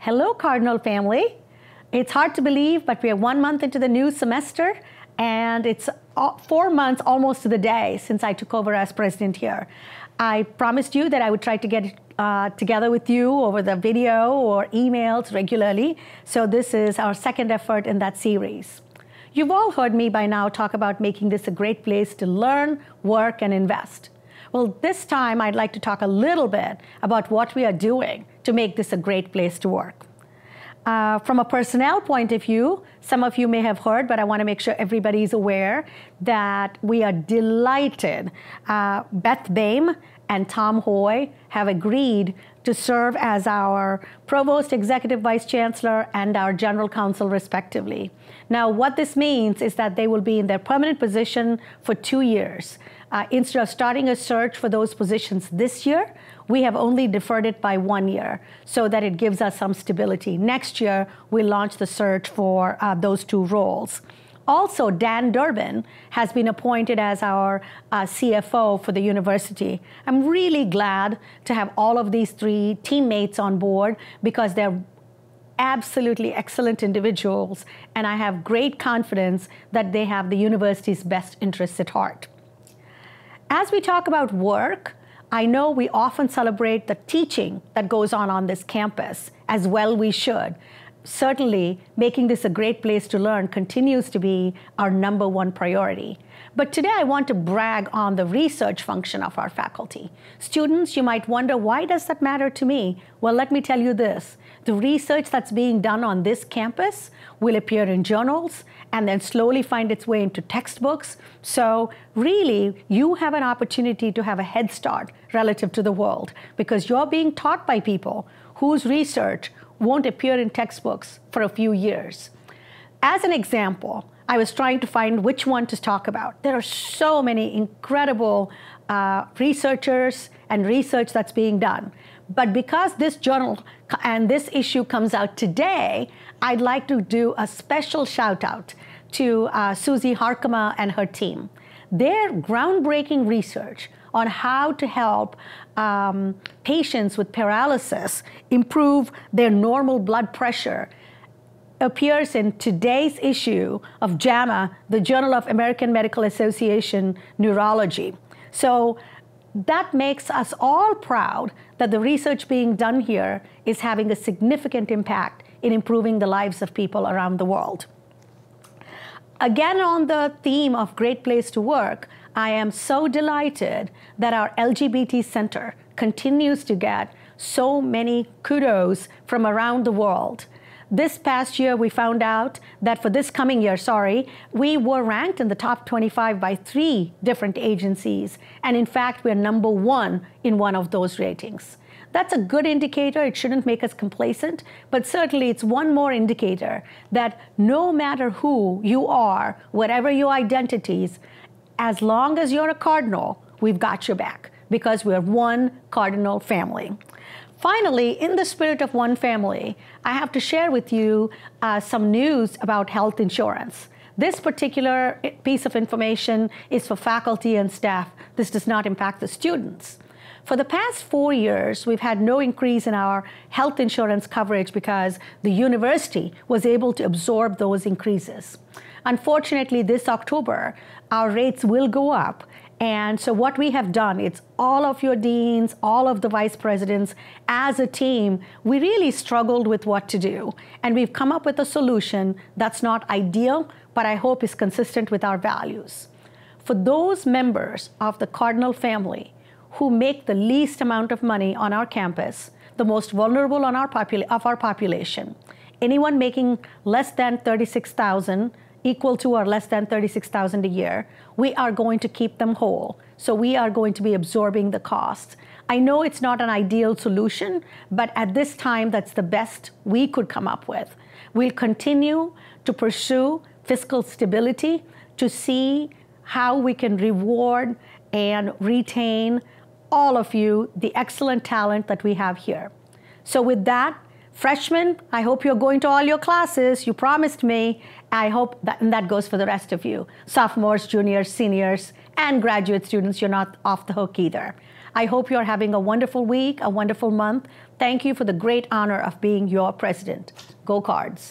Hello, Cardinal family. It's hard to believe, but we are 1 month into the new semester, and it's 4 months almost to the day since I took over as president here. I promised you that I would try to get together with you over the video or emails regularly, so this is our second effort in that series. You've all heard me by now talk about making this a great place to learn, work, and invest. Well, this time I'd like to talk a little bit about what we are doing to make this a great place to work. From a personnel point of view, some of you may have heard, but I want to make sure everybody's aware that we are delighted. Beth Boehm and Tom Hoy have agreed to serve as our Provost, Executive Vice Chancellor, and our General Counsel, respectively. Now, what this means is that they will be in their permanent position for 2 years. Instead of starting a search for those positions this year, we have only deferred it by 1 year so that it gives us some stability. Next year, we'll launch the search for those 2 roles. Also, Dan Durbin has been appointed as our CFO for the university. I'm really glad to have all of these 3 teammates on board because they're absolutely excellent individuals, and I have great confidence that they have the university's best interests at heart. As we talk about work, I know we often celebrate the teaching that goes on this campus, as well we should. Certainly, making this a great place to learn continues to be our #1 priority. But today I want to brag on the research function of our faculty. Students, you might wonder, why does that matter to me? Well, let me tell you this. The research that's being done on this campus will appear in journals and then slowly find its way into textbooks. So really, you have an opportunity to have a head start relative to the world because you're being taught by people whose research won't appear in textbooks for a few years. As an example, I was trying to find which one to talk about. There are so many incredible researchers and research that's being done. But because this journal and this issue comes out today, I'd like to do a special shout out to Susie Harkema and her team. Their groundbreaking research on how to help patients with paralysis improve their normal blood pressure appears in today's issue of JAMA, the Journal of American Medical Association Neurology. So that makes us all proud that the research being done here is having a significant impact in improving the lives of people around the world. Again, on the theme of great place to work, I am so delighted that our LGBT Center continues to get so many kudos from around the world. This past year, we found out that for this coming year, we were ranked in the top 25 by 3 different agencies. And in fact, we're #1 in one of those ratings. That's a good indicator. It shouldn't make us complacent, but certainly it's one more indicator that no matter who you are, whatever your identities, as long as you're a Cardinal, we've got your back because we're one Cardinal family. Finally, in the spirit of one family, I have to share with you some news about health insurance. This particular piece of information is for faculty and staff. This does not impact the students. For the past 4 years, we've had no increase in our health insurance coverage because the university was able to absorb those increases. Unfortunately, this October, our rates will go up. And so what we have done, it's all of your deans, all of the vice presidents, as a team, we really struggled with what to do. And we've come up with a solution that's not ideal, but I hope is consistent with our values. For those members of the Cardinal family who make the least amount of money on our campus, the most vulnerable of our population, anyone making less than $36,000, equal to or less than $36,000 a year, we are going to keep them whole. So we are going to be absorbing the cost. I know it's not an ideal solution, but at this time, that's the best we could come up with. We'll continue to pursue fiscal stability to see how we can reward and retain all of you, the excellent talent that we have here. So with that, freshmen, I hope you're going to all your classes. You promised me. I hope that goes for the rest of you. Sophomores, juniors, seniors, and graduate students, you're not off the hook either. I hope you're having a wonderful week, a wonderful month. Thank you for the great honor of being your president. Go Cards.